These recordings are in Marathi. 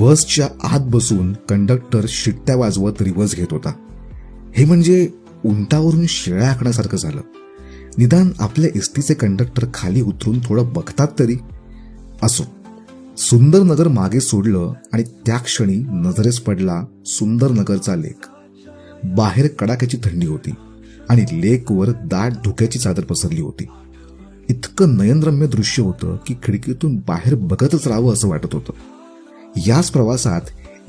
बसच्या आत बसून कंडक्टर शिट्ट्या वाजवत रिवर्स घेत होता. हे म्हणजे उंटावरून शेळ्या आखण्यासारखं झालं. निदान आपल्या एसटीचे कंडक्टर खाली उतरून थोडं बघतात तरी. असो, सुंदरनगर मागे सोडलं आणि त्या क्षणी नजरेस पडला सुंदरनगरचा लेक. बाहेर कडाक्याची थंडी होती आणि लेकवर दाट धुक्याची चादर पसरली होती. इतकं नयनरम्य दृश्य होतं की खिडकीतून बाहेर बघतच राहावं असं वाटत होतं. याच प्रवासात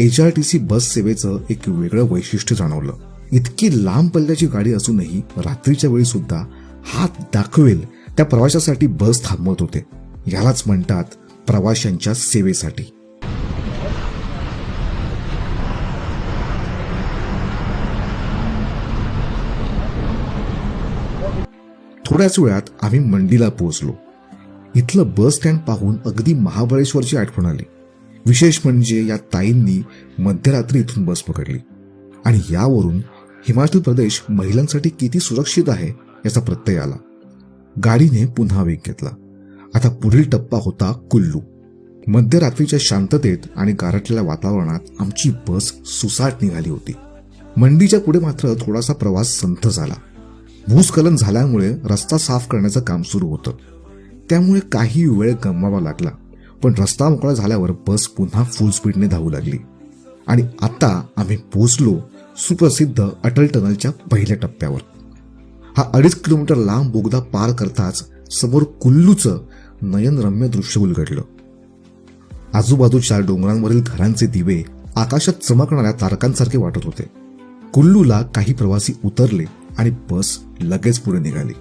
HRTC बस सेवेचं एक वेगळं वैशिष्ट्य जाणवलं. इतकी लांब पल्ल्याची गाडी असूनही रात्रीच्या वेळी सुद्धा हात दाखवेल त्या प्रवाशासाठी बस थांबवत होते. यालाच म्हणतात प्रवाशांच्या सेवेसाठी. थोड्याच वेळात आम्ही मंडीला पोहोचलो. इथलं बस स्टँड पाहून अगदी महाबळेश्वरची आठवण आली. विशेष म्हणजे या ताईंनी मध्यरात्री इथून बस पकडली आणि यावरून हिमाचल प्रदेश महिलांसाठी किती सुरक्षित आहे याचा प्रत्यय आला. गाडीने पुन्हा वेग घेतला. आता पुढील टप्पा होता कुल्लू. मध्यरात्रीच्या शांततेत आणि गारठलेल्या वातावरणात आमची बस सुसाट निघाली होती. मंडीच्या पुढे मात्र थोडासा प्रवास संथ झाला. भूस्खलन झाल्यामुळे रस्ता साफ करण्याचं काम सुरू होतं. त्यामुळे काही वेळ गमवावा लागला. पण रस्ता मोकळा झाल्यावर बस पुन्हा फुल स्पीडने धावू लागली आणि आता आम्ही पोहोचलो सुप्रसिद्ध अटल टनलच्या पहिल्या टप्प्यावर. हा 2.5 किलोमीटर लांब बोगदा पार करताच समोर कुल्लूचं नयनरम्य दृश्य उलगडलं. आजूबाजूच्या डोंगरांवरील घरांचे दिवे आकाशात चमकणाऱ्या तारकांसारखे वाटत होते. कुल्लूला काही प्रवासी उतरले आणि बस लगेच पुढे निघाली.